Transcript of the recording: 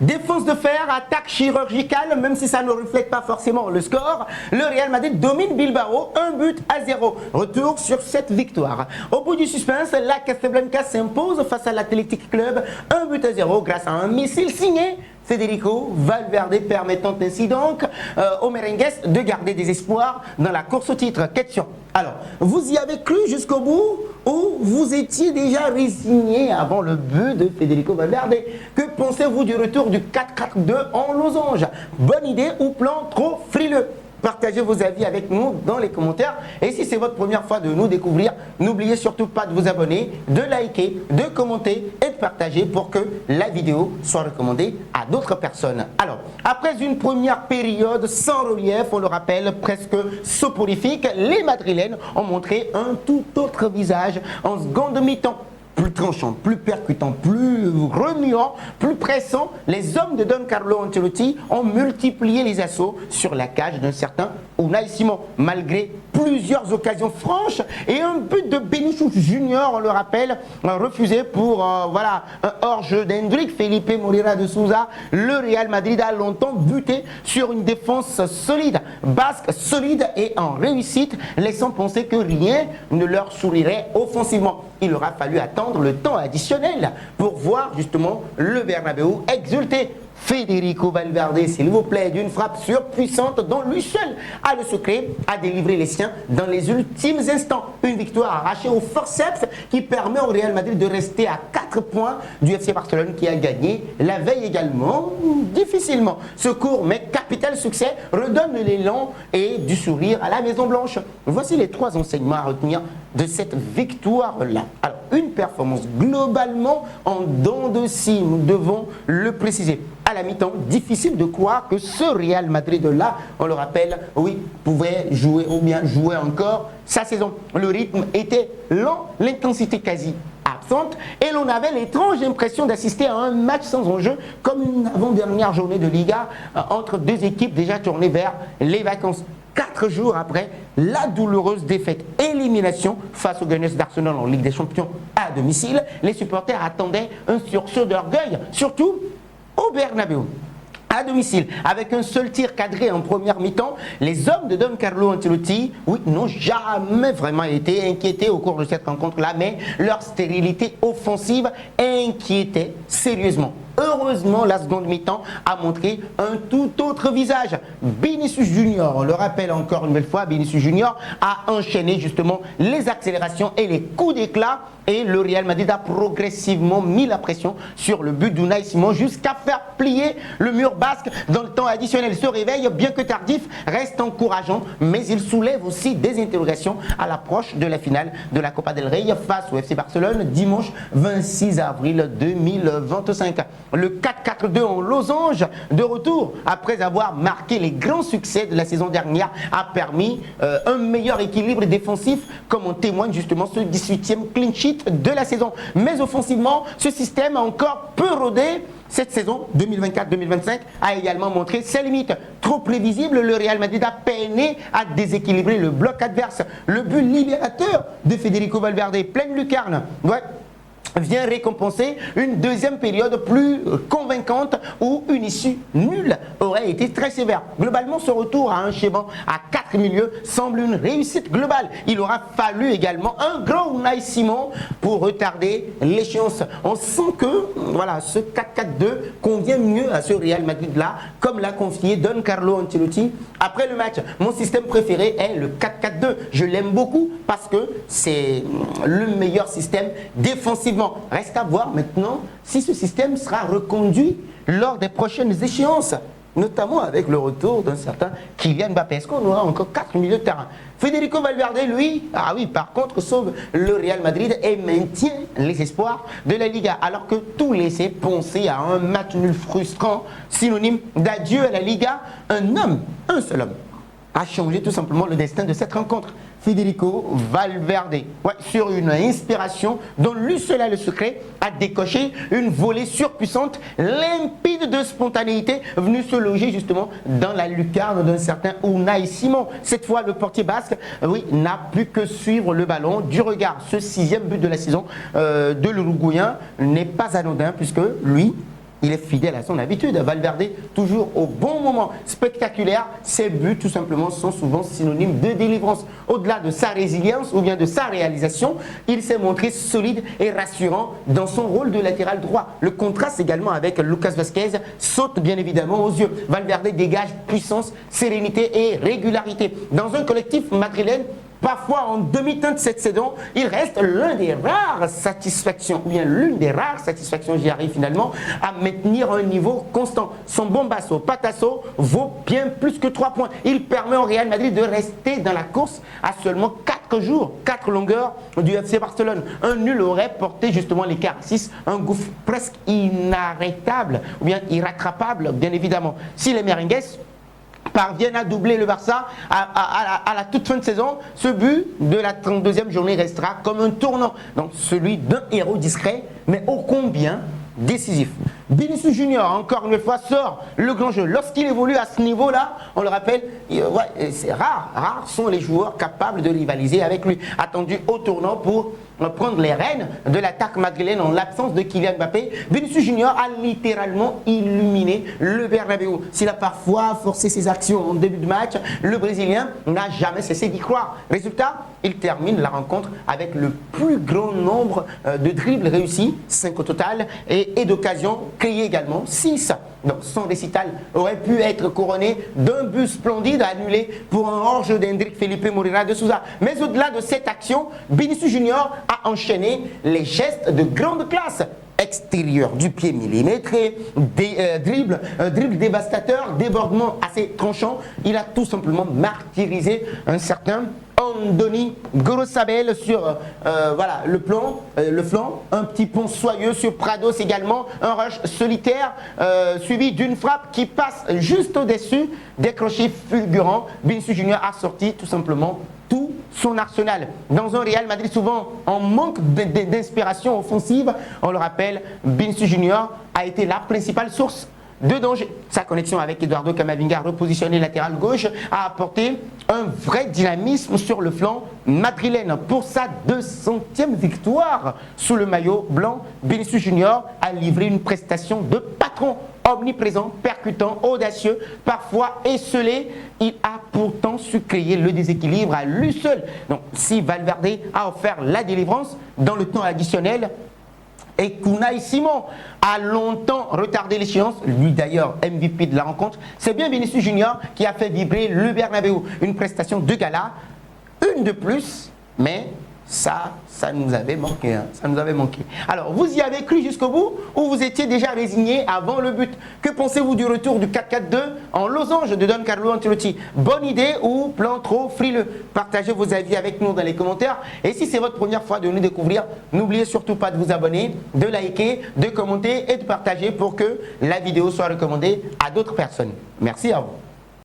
Défense de fer, attaque chirurgicale, même si ça ne reflète pas forcément le score. Le Real Madrid domine Bilbao, 1-0. Retour sur cette victoire. Au bout du suspense, la Casablanca s'impose face à l'Athletic Club, 1-0 grâce à un missile signé Federico Valverde, permettant ainsi donc aux merengues de garder des espoirs dans la course au titre. Question. Alors, vous y avez cru jusqu'au bout ou vous étiez déjà résigné avant le but de Federico Valverde? Que pensez-vous du retour du 4-4-2 en losange? Bonne idée ou plan trop frileux? Partagez vos avis avec nous dans les commentaires. Et si c'est votre première fois de nous découvrir, n'oubliez surtout pas de vous abonner, de liker, de commenter et de partager pour que la vidéo soit recommandée à d'autres personnes. Alors, après une première période sans relief, on le rappelle, presque soporifique, les Madrilènes ont montré un tout autre visage en seconde mi-temps. Plus tranchant, plus percutant, plus remuant, plus pressant, les hommes de Don Carlo Ancelotti ont multiplié les assauts sur la cage d'un certain Unai Simon. Malgré plusieurs occasions franches et un but de Vinicius Junior, on le rappelle, refusé pour un hors-jeu d'Hendrick Felipe Moreira de Souza, le Real Madrid a longtemps buté sur une défense solide, basque solide et en réussite, laissant penser que rien ne leur sourirait offensivement. Il aura fallu attendre le temps additionnel pour voir justement le Bernabéu exulter. Federico Valverde, s'il vous plaît, d'une frappe surpuissante dont lui seul a le secret à délivrer les siens dans les ultimes instants. Une victoire arrachée au forceps qui permet au Real Madrid de rester à 4 points du FC Barcelone qui a gagné la veille également, difficilement. Ce court mais capital succès redonne l'élan et du sourire à la Maison Blanche. Voici les 3 enseignements à retenir de cette victoire-là. Alors, une performance globalement en dents de scie, nous devons le préciser. À la mi-temps, difficile de croire que ce Real Madrid-là, on le rappelle, oui, pouvait jouer ou bien jouer encore sa saison. Le rythme était lent, l'intensité quasi absente et l'on avait l'étrange impression d'assister à un match sans enjeu comme une avant-dernière journée de Liga entre deux équipes déjà tournées vers les vacances. 4 jours après la douloureuse défaite, élimination face aux Gunners d'Arsenal en Ligue des Champions à domicile, les supporters attendaient un sursaut d'orgueil, surtout au Bernabéu. À domicile, avec un seul tir cadré en première mi-temps, les hommes de Don Carlo Ancelotti, oui, n'ont jamais vraiment été inquiétés au cours de cette rencontre-là, mais leur stérilité offensive inquiétait sérieusement. Heureusement, la seconde mi-temps a montré un tout autre visage. Vinicius Junior, on le rappelle encore une belle fois, Vinicius Junior a enchaîné justement les accélérations et les coups d'éclat et le Real Madrid a progressivement mis la pression sur le but d'Unai Simon jusqu'à faire plier le mur basque dans le temps additionnel. Ce réveil, bien que tardif, reste encourageant, mais il soulève aussi des interrogations à l'approche de la finale de la Copa del Rey face au FC Barcelone dimanche 26 avril 2025. Le 4-4-2 en losange, de retour après avoir marqué les grands succès de la saison dernière, a permis un meilleur équilibre défensif, comme en témoigne justement ce 18e clean sheet de la saison. Mais offensivement, ce système a encore peu rodé. Cette saison 2024-2025 a également montré ses limites. Trop prévisible, le Real Madrid a peiné à déséquilibrer le bloc adverse. Le but libérateur de Federico Valverde, pleine lucarne, vient récompenser une deuxième période plus convaincante où une issue nulle aurait été très sévère. Globalement, ce retour à un schéma à 4 milieux semble une réussite globale. Il aura fallu également un grand Unai Simon pour retarder l'échéance. On sent que voilà, ce 4-4-2 convient mieux à ce Real Madrid-là, comme l'a confié Don Carlo Ancelotti après le match. Mon système préféré est le 4-4-2. Je l'aime beaucoup parce que c'est le meilleur système défensivement. Reste à voir maintenant si ce système sera reconduit lors des prochaines échéances, notamment avec le retour d'un certain Kylian Mbappé. Est-ce qu'on aura encore 4 milieux de terrain? Federico Valverde, lui, ah oui, par contre, sauve le Real Madrid et maintient les espoirs de la Liga, alors que tout laissait penser à un match nul frustrant, synonyme d'adieu à la Liga. Un homme, un seul homme, a changé tout simplement le destin de cette rencontre. Federico Valverde, sur une inspiration dont lui seul a le secret, a décoché une volée surpuissante, limpide de spontanéité, venue se loger justement dans la lucarne d'un certain Unai Simon. Cette fois, le portier basque, n'a plus que suivre le ballon du regard. Ce 6e but de la saison de l'Uruguayen n'est pas anodin puisque lui il est fidèle à son habitude. Valverde, toujours au bon moment, spectaculaire. Ses buts, tout simplement, sont souvent synonymes de délivrance. Au-delà de sa résilience ou bien de sa réalisation, il s'est montré solide et rassurant dans son rôle de latéral droit. Le contraste également avec Lucas Vázquez saute bien évidemment aux yeux. Valverde dégage puissance, sérénité et régularité. Dans un collectif madrilène, parfois en demi-teinte de cette saison, il reste l'une des rares satisfactions, j'y arrive finalement, à maintenir un niveau constant. Son bombasso, patasso, vaut bien plus que 3 points. Il permet au Real Madrid de rester dans la course à seulement 4 jours, 4 longueurs du FC Barcelone. Un nul aurait porté justement l'écart à 6, un gouffre presque inarrêtable, ou bien irrattrapable, bien évidemment. Si les merengues parviennent à doubler le Barça à la toute fin de saison, ce but de la 32e journée restera comme un tournant, donc celui d'un héros discret, mais ô combien décisif. Vinicius Junior, encore une fois, sort le grand jeu. Lorsqu'il évolue à ce niveau-là, on le rappelle, c'est rare. Rares sont les joueurs capables de rivaliser avec lui. Attendu au tournant pour prendre les rênes de l'attaque madrilène en l'absence de Kylian Mbappé. Vinicius Junior a littéralement illuminé le Bernabéu. S'il a parfois forcé ses actions en début de match, le Brésilien n'a jamais cessé d'y croire. Résultat, il termine la rencontre avec le plus grand nombre de dribbles réussis, 5 au total, et d'occasions créées également, 6. Donc son récital aurait pu être couronné d'un but splendide annulé pour un hors-jeu d'Hendrick Felipe Moreira de Souza. Mais au-delà de cette action, Vinicius Junior a enchaîné les gestes de grande classe. Extérieur du pied millimétré, dribble dévastateur, débordement assez tranchant. Il a tout simplement martyrisé un certain Andoni Gorosabel sur le flanc, un petit pont soyeux sur Prados également, un rush solitaire suivi d'une frappe qui passe juste au-dessus des crochets fulgurants. Vinicius Junior a sorti tout simplement tout son arsenal. Dans un Real Madrid souvent en manque d'inspiration offensive, on le rappelle, Vinicius Junior a été la principale source de danger. Sa connexion avec Eduardo Camavinga, repositionné latéral gauche, a apporté un vrai dynamisme sur le flanc madrilène. Pour sa 200e victoire sous le maillot blanc, Vinicius Junior a livré une prestation de patron. Omniprésent, percutant, audacieux, parfois esselé, il a pourtant su créer le déséquilibre à lui seul. Donc, si Valverde a offert la délivrance dans le temps additionnel, et Unai Simon a longtemps retardé l'échéance, lui d'ailleurs MVP de la rencontre, c'est bien Vinicius Junior qui a fait vibrer le Bernabéu. Une prestation de gala, une de plus, mais ça nous avait manqué, ça nous avait manqué. Alors, vous y avez cru jusqu'au bout ou vous étiez déjà résigné avant le but? Que pensez-vous du retour du 4-4-2 en losange de Don Carlo Ancelotti? Bonne idée ou plan trop frileux? Partagez vos avis avec nous dans les commentaires. Et si c'est votre première fois de nous découvrir, n'oubliez surtout pas de vous abonner, de liker, de commenter et de partager pour que la vidéo soit recommandée à d'autres personnes. Merci à vous.